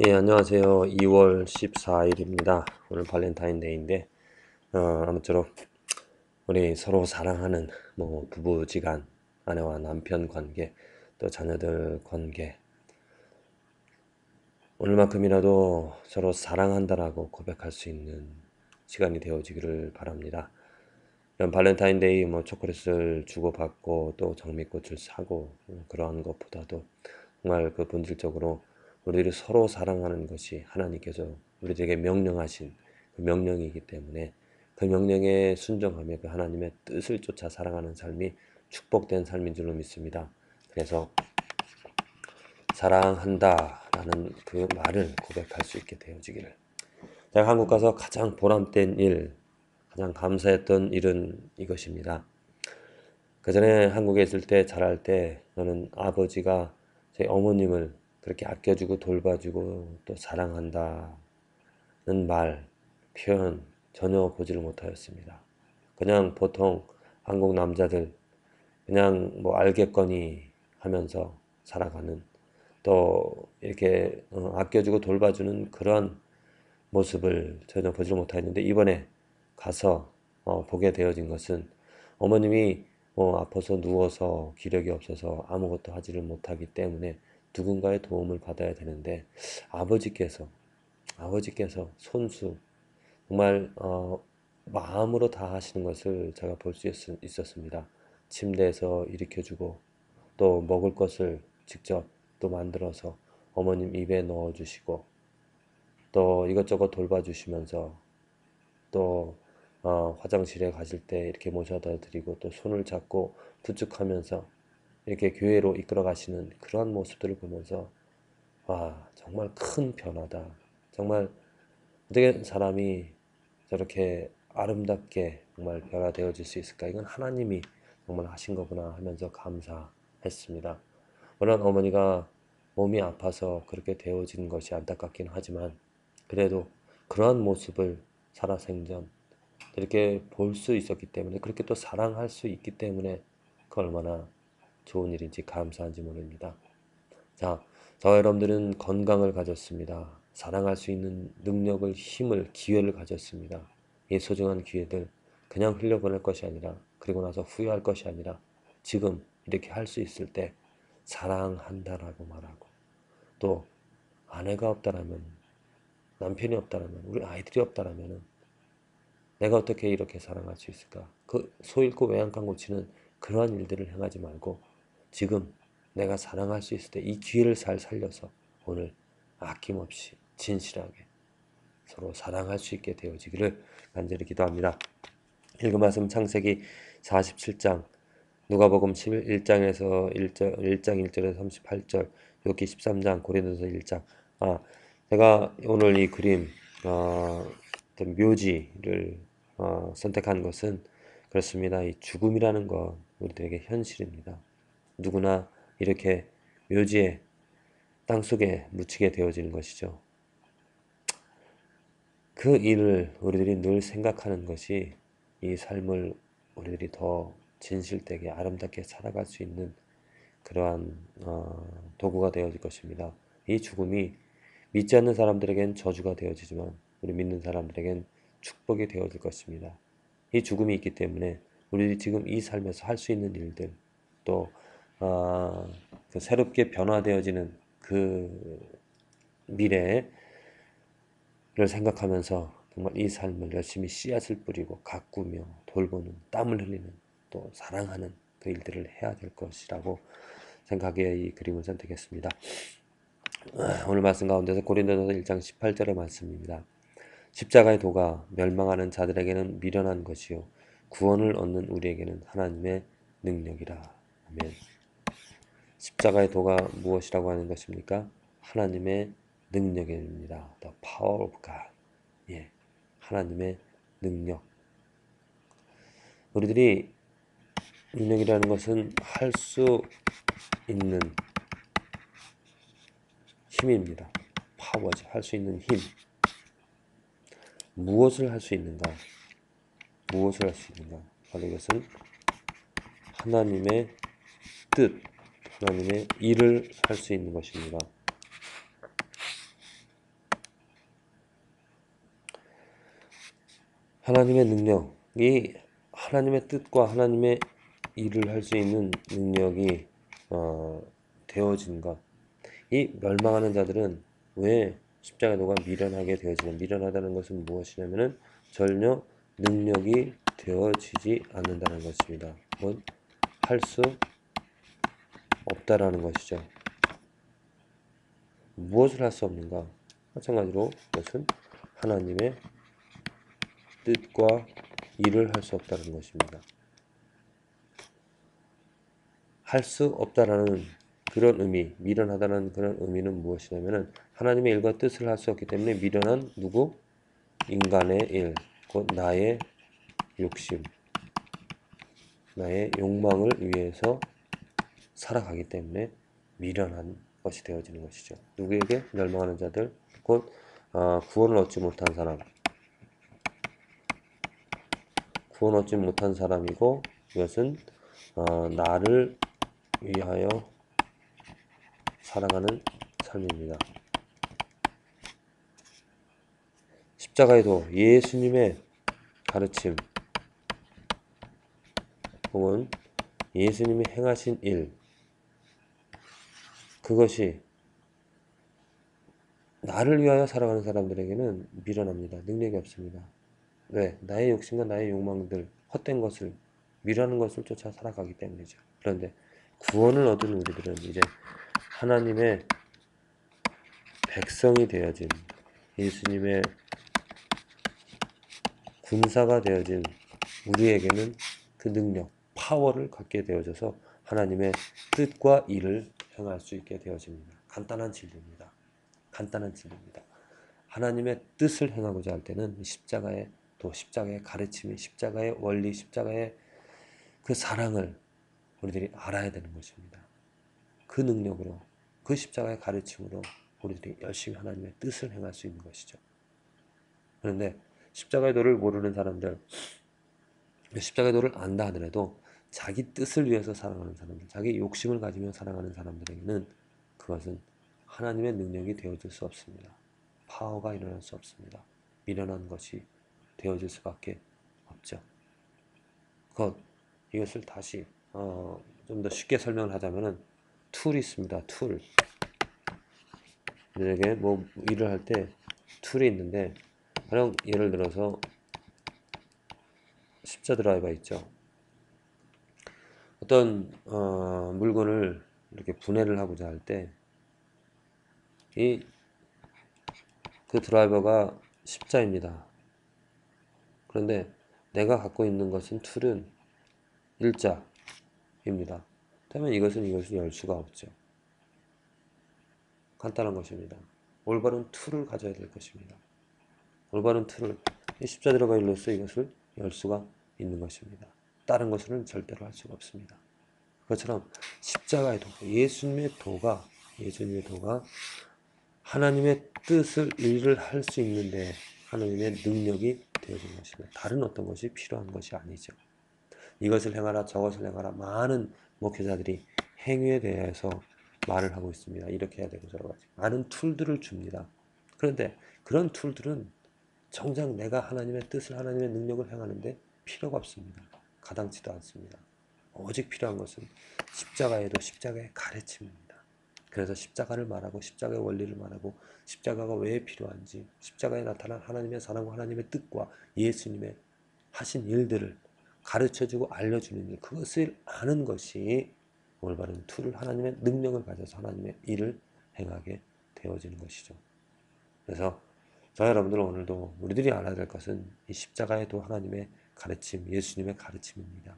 예, 안녕하세요. 2월 14일입니다. 오늘 발렌타인데이인데, 아무쪼록 우리 서로 사랑하는 부부지간, 아내와 남편 관계, 또 자녀들 관계, 오늘만큼이라도 서로 사랑한다라고 고백할 수 있는 시간이 되어지기를 바랍니다. 이런 발렌타인데이 초콜릿을 주고받고 또 장미꽃을 사고 그러한 것보다도 정말 그 본질적으로 우리를 서로 사랑하는 것이 하나님께서 우리에게 명령하신 그 명령이기 때문에 그 명령에 순종하며 그 하나님의 뜻을 쫓아 살아가는 삶이 축복된 삶인 줄로 믿습니다. 그래서 사랑한다라는 그 말을 고백할 수 있게 되어지기를. 제가 한국 가서 가장 보람된 일, 가장 감사했던 일은 이것입니다. 그 전에 한국에 있을 때, 자랄 때 저는 아버지가 제 어머님을 그렇게 아껴주고 돌봐주고 또 사랑한다는 말, 표현 전혀 보지를 못하였습니다. 그냥 보통 한국 남자들 그냥 알겠거니 하면서 살아가는, 또 이렇게 아껴주고 돌봐주는 그런 모습을 전혀 보지를 못하였는데, 이번에 가서 보게 되어진 것은 어머님이 아파서 누워서 기력이 없어서 아무것도 하지를 못하기 때문에 누군가의 도움을 받아야 되는데, 아버지께서 손수 정말 마음으로 다 하시는 것을 제가 볼 수 있었습니다. 침대에서 일으켜주고 또 먹을 것을 직접 또 만들어서 어머님 입에 넣어주시고 또 이것저것 돌봐주시면서 또 화장실에 가실 때 이렇게 모셔다 드리고 또 손을 잡고 부축하면서 이렇게 교회로 이끌어 가시는 그런 모습들을 보면서, 와, 정말 큰 변화다. 정말 어떻게 사람이 저렇게 아름답게 정말 변화되어질 수 있을까? 이건 하나님이 정말 하신 거구나 하면서 감사했습니다. 물론 어머니가 몸이 아파서 그렇게 되어진 것이 안타깝긴 하지만, 그래도 그러한 모습을 살아생전 이렇게 볼 수 있었기 때문에, 그렇게 또 사랑할 수 있기 때문에 그 얼마나 좋은 일인지 감사한지 모릅니다. 자, 저와 여러분들은 건강을 가졌습니다. 사랑할 수 있는 능력을, 힘을, 기회를 가졌습니다. 이 소중한 기회들 그냥 흘려보낼 것이 아니라, 그리고 나서 후회할 것이 아니라, 지금 이렇게 할 수 있을 때 사랑한다라고 말하고, 또 아내가 없다라면, 남편이 없다라면, 우리 아이들이 없다라면 내가 어떻게 이렇게 사랑할 수 있을까? 그 소 잃고 외양간 고치는 그러한 일들을 행하지 말고, 지금 내가 사랑할 수 있을 때 이 기회를 잘 살려서 오늘 아낌없이 진실하게 서로 사랑할 수 있게 되어지기를 간절히 기도합니다. 읽은 말씀 창세기 47장, 누가복음 11장에서 1장 1절에서 38절, 욥기 13장, 고린도서 1장. 제가 오늘 이 그림, 어떤 묘지를 선택한 것은 그렇습니다. 이 죽음이라는 것 우리들에게 현실입니다. 누구나 이렇게 묘지에, 땅속에 묻히게 되어지는 것이죠. 그 일을 우리들이 늘 생각하는 것이 이 삶을 우리들이 더 진실되게 아름답게 살아갈 수 있는 그러한 도구가 되어질 것입니다. 이 죽음이 믿지 않는 사람들에겐 저주가 되어지지만 우리 믿는 사람들에겐 축복이 되어질 것입니다. 이 죽음이 있기 때문에 우리들이 지금 이 삶에서 할 수 있는 일들, 또 그 새롭게 변화되어지는 그 미래를 생각하면서 정말 이 삶을 열심히 씨앗을 뿌리고 가꾸며 돌보는, 땀을 흘리는, 또 사랑하는 그 일들을 해야 될 것이라고 생각에 이 그림을 선택했습니다. 오늘 말씀 가운데서 고린도전서 1장 18절의 말씀입니다. 십자가의 도가 멸망하는 자들에게는 미련한 것이요 구원을 얻는 우리에게는 하나님의 능력이라. 아멘. 십자가의 도가 무엇이라고 하는 것입니까? 하나님의 능력입니다. The power of God. 예, 하나님의 능력. 우리들이 능력이라는 것은 할 수 있는 힘입니다. 파워죠. 할 수 있는 힘. 무엇을 할 수 있는가? 무엇을 할 수 있는가? 바로 이것은 하나님의 뜻, 하나님의 일을 할 수 있는 것입니다. 하나님의 능력이 하나님의 뜻과 하나님의 일을 할 수 있는 능력이 되어진 것. 이 멸망하는 자들은 왜 십자가 도가 미련하게 되어지냐? 미련하다는 것은 무엇이냐면은 전혀 능력이 되어지지 않는다는 것입니다. 곧 할 수 없다라는 것이죠. 무엇을 할 수 없는가? 마찬가지로 그것은 하나님의 뜻과 일을 할 수 없다는 것입니다. 할 수 없다라는 그런 의미, 미련하다는 그런 의미는 무엇이냐면은 하나님의 일과 뜻을 할 수 없기 때문에 미련한 누구? 인간의 일, 곧 나의 욕심, 나의 욕망을 위해서 살아가기 때문에 미련한 것이 되어지는 것이죠. 누구에게? 멸망하는 자들, 곧 구원을 얻지 못한 사람, 구원 얻지 못한 사람이고 이것은 나를 위하여 살아가는 삶입니다. 십자가의 도, 예수님의 가르침 혹은 예수님이 행하신 일, 그것이 나를 위하여 살아가는 사람들에게는 미련합니다. 능력이 없습니다. 왜? 나의 욕심과 나의 욕망들, 헛된 것을, 미련한 것을 쫓아 살아가기 때문이죠. 그런데 구원을 얻은 우리들은 이제 하나님의 백성이 되어진, 예수님의 군사가 되어진 우리에게는 그 능력, 파워를 갖게 되어져서 하나님의 뜻과 일을 행할 수 있게 되어집니다. 간단한 진리입니다. 간단한 진리입니다. 하나님의 뜻을 행하고자 할 때는 십자가의 또 십자가의 가르침이, 십자가의 원리, 십자가의 그 사랑을 우리들이 알아야 되는 것입니다. 그 능력으로, 그 십자가의 가르침으로 우리들이 열심히 하나님의 뜻을 행할 수 있는 것이죠. 그런데 십자가의 도를 모르는 사람들, 십자가의 도를 안다 하더라도 자기 뜻을 위해서 살아가는 사람들, 자기 욕심을 가지며 살아가는 사람들에게는 그것은 하나님의 능력이 되어줄 수 없습니다. 파워가 일어날 수 없습니다. 미련한 것이 되어질 수밖에 없죠. 이것을 다시 좀 더 쉽게 설명을 하자면은 툴이 있습니다. 툴. 우리에게 뭐 일을 할 때 툴이 있는데 가령 예를 들어서 십자 드라이버 있죠. 어떤 물건을 이렇게 분해를 하고자 할 때 이 그 드라이버가 십자입니다. 그런데 내가 갖고 있는 것은 툴은 일자입니다. 그러면 이것을 열 수가 없죠. 간단한 것입니다. 올바른 툴을 가져야 될 것입니다. 올바른 툴을 십자 드라이버로서 이것을 열 수가 있는 것입니다. 다른 것으로는 절대로 할 수가 없습니다. 그것처럼 십자가의 도, 예수님의 도가 하나님의 뜻을 일을 할 수 있는데 하나님의 능력이 되어진 것입니다. 다른 어떤 것이 필요한 것이 아니죠. 이것을 행하라 저것을 행하라 많은 목회자들이 행위에 대해서 말을 하고 있습니다. 이렇게 해야 되고 저러 가지 많은 툴들을 줍니다. 그런데 그런 툴들은 정작 내가 하나님의 뜻을 하나님의 능력을 행하는데 필요가 없습니다. 가당치도 않습니다. 오직 필요한 것은 십자가에도 십자가의 가르침입니다. 그래서 십자가를 말하고 십자가의 원리를 말하고 십자가가 왜 필요한지 십자가에 나타난 하나님의 사랑과 하나님의 뜻과 예수님의 하신 일들을 가르쳐주고 알려주는 일, 그것을 아는 것이 올바른 툴을 하나님의 능력을 가져서 하나님의 일을 행하게 되어지는 것이죠. 그래서 저와 여러분들은 오늘도 우리들이 알아야 될 것은 이 십자가에도 하나님의 가르침, 예수님의 가르침입니다.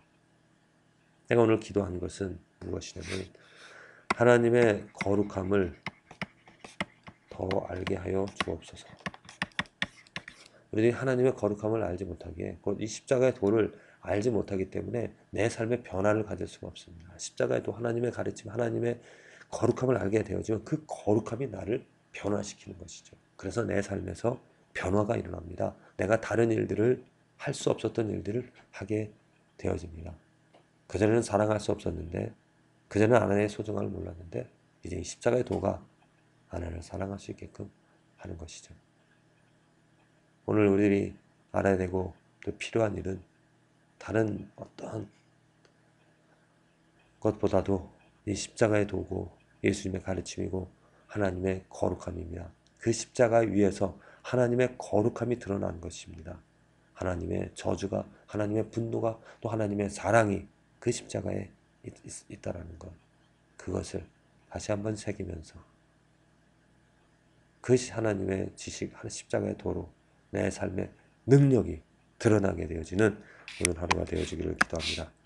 내가 오늘 기도한 것은 무엇이냐면 하나님의 거룩함을 더 알게 하여 주옵소서. 우리들이 하나님의 거룩함을 알지 못하기에 곧 이 십자가의 도를 알지 못하기 때문에 내 삶의 변화를 가질 수가 없습니다. 십자가의 도 하나님의 가르침, 하나님의 거룩함을 알게 되어지면 그 거룩함이 나를 변화시키는 것이죠. 그래서 내 삶에서 변화가 일어납니다. 내가 다른 일들을 할 수 없었던 일들을 하게 되어집니다. 그전에는 사랑할 수 없었는데 그전에는 하나님의 소중함을 몰랐는데 이제 이 십자가의 도가 하나님을 사랑할 수 있게끔 하는 것이죠. 오늘 우리들이 알아야 되고 또 필요한 일은 다른 어떠한 것보다도 이 십자가의 도구, 예수님의 가르침이고 하나님의 거룩함이며 그 십자가 위에서 하나님의 거룩함이 드러난 것입니다. 하나님의 저주가, 하나님의 분노가, 또 하나님의 사랑이 그 십자가에 있다라는 것. 그것을 다시 한번 새기면서 그 하나님의 지식, 십자가의 도로 내 삶의 능력이 드러나게 되어지는 오늘 하루가 되어지기를 기도합니다.